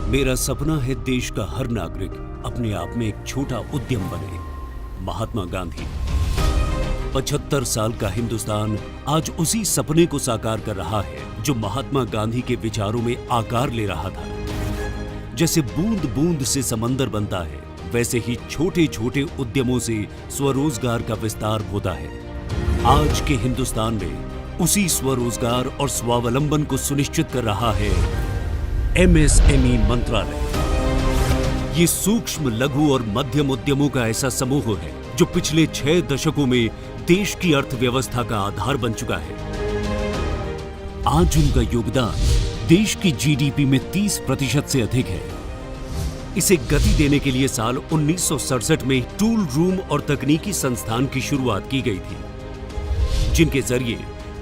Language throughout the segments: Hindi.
मेरा सपना है देश का हर नागरिक अपने आप में एक छोटा उद्यम बने। महात्मा गांधी। 75 साल का हिंदुस्तान आज उसी सपने को साकार कर रहा है जो महात्मा गांधी के विचारों में आकार ले रहा था। जैसे बूंद बूंद से समंदर बनता है, वैसे ही छोटे छोटे उद्यमों से स्वरोजगार का विस्तार होता है। आज के हिंदुस्तान में उसी स्वरोजगार और स्वावलंबन को सुनिश्चित कर रहा है एमएसएमई मंत्रालय। ये सूक्ष्म, लघु और मध्यम उद्यमों का ऐसा समूह है जो पिछले 6 दशकों में देश की अर्थव्यवस्था का आधार बन चुका है। आज उनका योगदान देश की जीडीपी में 30% से अधिक है। इसे गति देने के लिए साल 1967 में टूल रूम और तकनीकी संस्थान की शुरुआत की गई थी, जिनके जरिए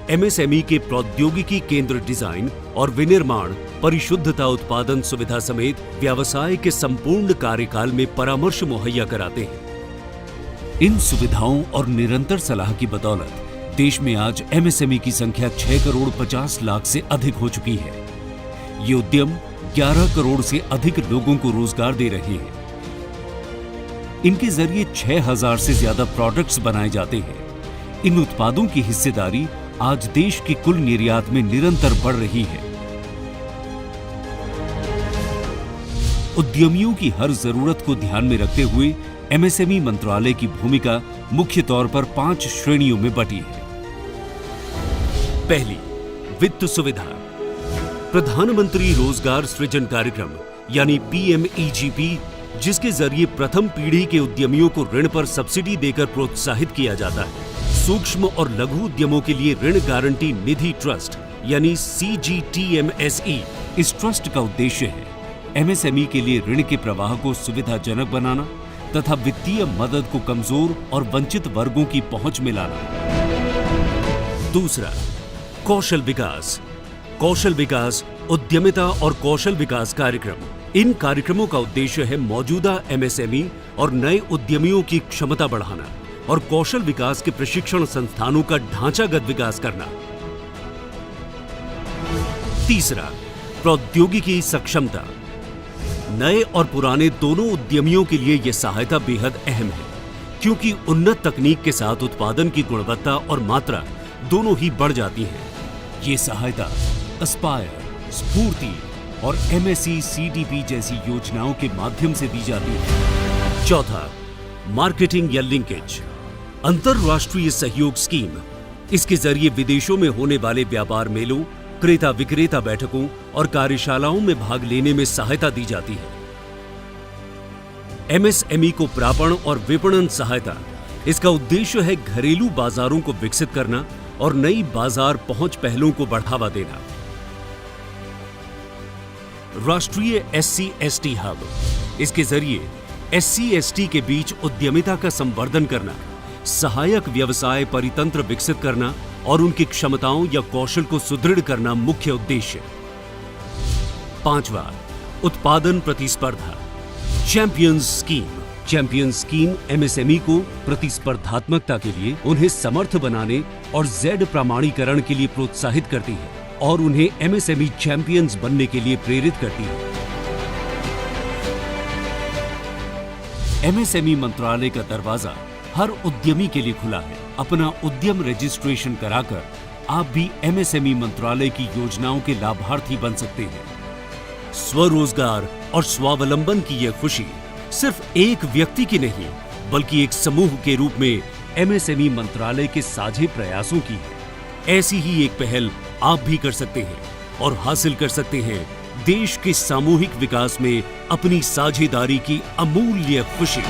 एमएसएमई के प्रौद्योगिकी केंद्र डिजाइन और विनिर्माण, परिशुद्धता उत्पादन सुविधा समेत व्यवसाय के संपूर्ण कार्यकाल में परामर्श मुहैया कराते हैं। इन सुविधाओं और निरंतर सलाह की बदौलत देश में आज एमएसएमई की संख्या 6 करोड़ 50 लाख से अधिक हो चुकी है। ये उद्यम 11 करोड़ से अधिक लोगों को रोजगार दे रहे हैं। इनके जरिए 6000 से ज्यादा प्रोडक्ट्स बनाए जाते हैं। इन उत्पादों की हिस्सेदारी आज देश के कुल निर्यात में निरंतर बढ़ रही है। उद्यमियों की हर जरूरत को ध्यान में रखते हुए एमएसएमई मंत्रालय की भूमिका मुख्य तौर पर 5 श्रेणियों में बटी है। पहली, वित्त सुविधा। प्रधानमंत्री रोजगार सृजन कार्यक्रम यानी पीएमईजीपी, जिसके जरिए प्रथम पीढ़ी के उद्यमियों को ऋण पर सब्सिडी देकर प्रोत्साहित किया जाता है। सूक्ष्म और लघु उद्यमों के लिए ऋण गारंटी निधि ट्रस्ट यानी CGTMSE। इस ट्रस्ट का उद्देश्य है एमएसएमई के लिए ऋण के प्रवाह को सुविधाजनक बनाना तथा वित्तीय मदद को कमजोर और वंचित वर्गों की पहुंच में लाना। दूसरा, कौशल विकास। कौशल विकास, उद्यमिता और कौशल विकास कार्यक्रम। इन कार्यक्रमों का उद्देश्य है मौजूदा एमएसएमई और नए उद्यमियों की क्षमता बढ़ाना और कौशल विकास के प्रशिक्षण संस्थानों का ढांचागत विकास करना। तीसरा, प्रौद्योगिकी सक्षमता। नए और पुराने दोनों उद्यमियों के लिए यह सहायता बेहद अहम है, क्योंकि उन्नत तकनीक के साथ उत्पादन की गुणवत्ता और मात्रा दोनों ही बढ़ जाती है। ये सहायता एस्पायर, स्फूर्ति और एमएसई सीडीपी जैसी योजनाओं के माध्यम से दी जाती है। चौथा, मार्केटिंग या लिंकेज। अंतरराष्ट्रीय सहयोग स्कीम। इसके जरिए विदेशों में होने वाले व्यापार मेलों, क्रेता विक्रेता बैठकों और कार्यशालाओं में भाग लेने में सहायता दी जाती है। एमएसएमई को प्रापण और विपणन सहायता। इसका उद्देश्य है घरेलू बाजारों को विकसित करना और नई बाजार पहुंच पहलों को बढ़ावा देना। राष्ट्रीय SC/ST हब। इसके जरिए SC/ST के बीच उद्यमिता का संवर्धन करना, सहायक व्यवसाय परितंत्र विकसित करना और उनकी क्षमताओं या कौशल को सुदृढ़ करना मुख्य उद्देश्य। पांचवा, उत्पादन प्रतिस्पर्धा। Champions scheme. Champions scheme MSME को प्रतिस्पर्धात्मकता के लिए, उन्हें समर्थ बनाने और Z प्रमाणीकरण के लिए प्रोत्साहित करती है और उन्हें एमएसएमई चैंपियंस बनने के लिए प्रेरित करती है। एमएसएमई मंत्रालय का दरवाजा हर उद्यमी के लिए खुला है। अपना उद्यम रजिस्ट्रेशन कराकर आप भी एमएसएमई मंत्रालय की योजनाओं के लाभार्थी बन सकते हैं। स्वरोजगार और स्वावलंबन की यह खुशी सिर्फ एक व्यक्ति की नहीं, बल्कि एक समूह के रूप में एमएसएमई मंत्रालय के साझे प्रयासों की है। ऐसी ही एक पहल आप भी कर सकते हैं और हासिल कर सकते हैं देश के सामूहिक विकास में अपनी साझेदारी की अमूल्य खुशी।